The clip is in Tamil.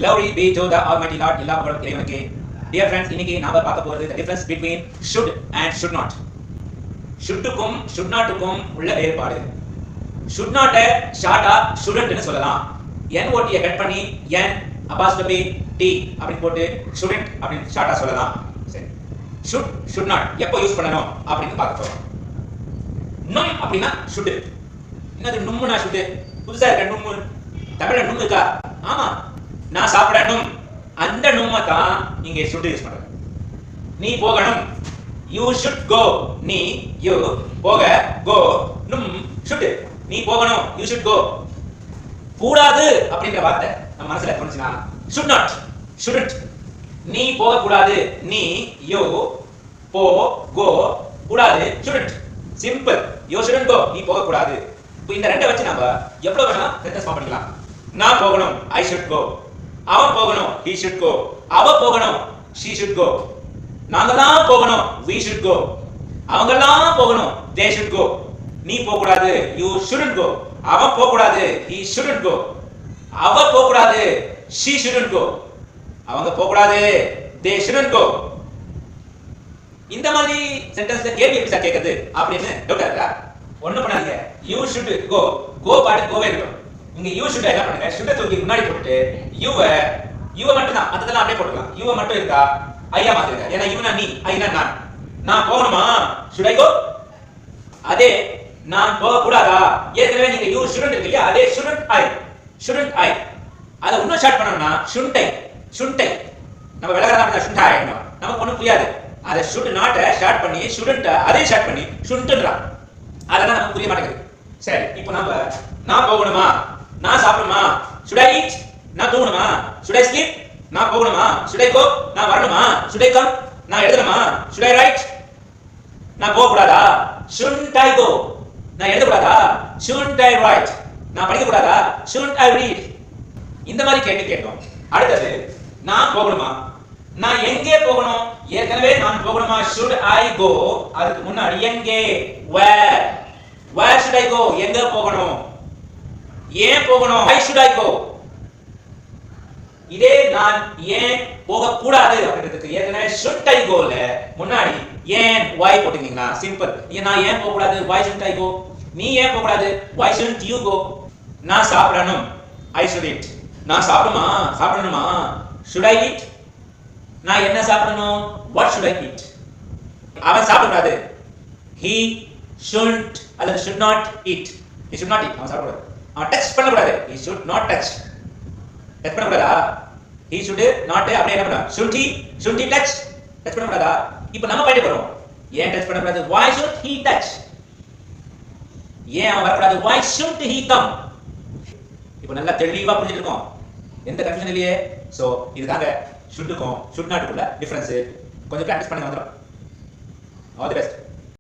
Glory be to the Almighty Lord. எல்லா புகழும் இறைவனுக்கே. Dear friends, இன்னைக்கு நாம பார்க்க போறது the difference between should and should not. Shouldக்கும் should notக்கும் உள்ள வேறுபாடு. Should not ஷார்ட்டா shouldn't னு சொல்லலாம். NOT கட் பண்ணி N apostrophe T அப்படி போட்டு shouldn't அப்படி ஷார்ட்டா சொல்லலாம். சரி. should not எப்போ யூஸ் பண்ணனும் அப்படினு பார்க்க போறோம். நும் அப்படினா should. என்னது நும்னா should? புதுசா இருக்க நும். தமிழ்ல நும் இருக்கா? ஆமா. நான் சாப்பிடணும். அந்த நும்ம தான் இங்க should யூஸ் பண்றேன். நீ போகணும். You should go. நீ you போக go நும் should. நீ போகணும். You should go. கூடாது அப்படிங்கற வார்த்தை நம்ம மனசுல தோணுச்சுனா should not, shouldn't. நீ போக கூடாது. நீ you போ go கூடாது shouldn't. Simple. You shouldn't go. நீ போக கூடாது. இப்போ இந்த ரெண்டை வச்சு நாம எவ்வளவு வேணா சென்டென்ஸ் ஃபார்ம் பண்ணிக்கலாம். நான் போகணும். I should go. அவன் போகணும். He should go. அவ போகணும். She should go. நாங்கலாம் போகணும். We should go. அவங்கலாம் போகணும். They should go. நீ போக கூடாது. You shouldn't go. அவன் போக கூடாது. He shouldn't go. அவ போக கூடாது. She shouldn't go. அவங்க போக கூடாது. They shouldn't go. இந்த மாதிரி சென்டென்ஸ்ல கேள்வி எப்படி சார் கேக்குது அப்படினு டவுட் இருக்கா? ஒண்ணு பண்ணாதீங்க. You should go. Go பாட்டு கோவே இருக்கும். இங்க you should என்ன பண்ணுங்க? should தூக்கி முன்னாடி போட்டுட்டு you மட்டும் தான் அதெல்லாம் அப்படியே போட்டுக்கலாம். you மட்டும் இருக்கா? ஐயா மாத்துங்க. ஏன்னா you னா நீ, I னா நான். நான் போகணுமா? should I go? அதே நான் போக கூடாதா? ஏற்கனவே நீங்க you shouldn't இருக்கு இல்லையா? அதே shouldn't I அத இன்னும் ஷார்ட் பண்ணனும்னா shouldn't I நம்ம விலகறதா இருந்தா shouldn't I நமக்கு ஒண்ணும் புரியாது. அத should not ஷார்ட் பண்ணி shouldn't அதே ஷார்ட் பண்ணி shouldn'ட்றா. அதெல்லாம் நமக்கு புரிய மாட்டேங்குது. சரி, இப்போ நான் போகணுமா? நான் சாப்பிடணுமா? should I eat? நான் தூங்கணுமா? should I sleep? நான் போகணுமா? should I go? நான் வரணுமா? should I come? நான் எழுதணுமா? should I write? நான் போக கூடாதா? shouldn't I go? நான் எழுத கூடாதா? shouldn't I write? நான் படிக்க கூடாதா? shouldn't I read? இந்த மாதிரி கேள்வி கேட்டோம். அடுத்து நான் போகணுமா? நான் எங்கே போகணும்? ஏற்கனவே நான் போகணுமா? should I go? அதுக்கு முன்னாடி எங்கே? where should I go? எங்க போகணும்? ஏன் போகணும்? why should I go? இதே நான் ஏன் போக கூடாது அப்படிங்கிறதுக்கு ஏற்கனவே should I go ல முன்னாடி ஏன் why போட்டுட்டீங்களா? சிம்பிள். நான் ஏன் போக கூடாது? why shouldn't I go? நீ ஏன் போக கூடாது? why shouldn't you go? நான் சாப்பிடணும். I should eat. நான் சாப்பிடணுமா? should I eat? நான் என்ன சாப்பிடணும்? what should I eat? அவன் சாப்பிட கூடாது. he shouldn't அல்லது should not eat. he should not eat. அவன் சாப்பிட கூடாது. அவன் டச் பண்ண கூடாது. he should not touch. Touch பண்ண கூடாதா? he should not அப்படியே என்ன பண்ணா? should he touch? டச் பண்ண கூடாதா? இப்போ நம்ம பாயிண்ட் வரோம். ஏன் டச் பண்ண கூடாது? why should he touch? ஏன் அவன் வர கூடாது? why should he come? இப்போ நல்லா தெளிவா புரிஞ்சிட்டு இருக்கோம். எந்த கன்ஃபியூஷன் இல்லையே. சோ இதுதாங்க shouldக்கும் should notக்குள்ள டிஃபரன்ஸ். கொஞ்சம் பிராக்டீஸ் பண்ணி வந்துரும். All the best.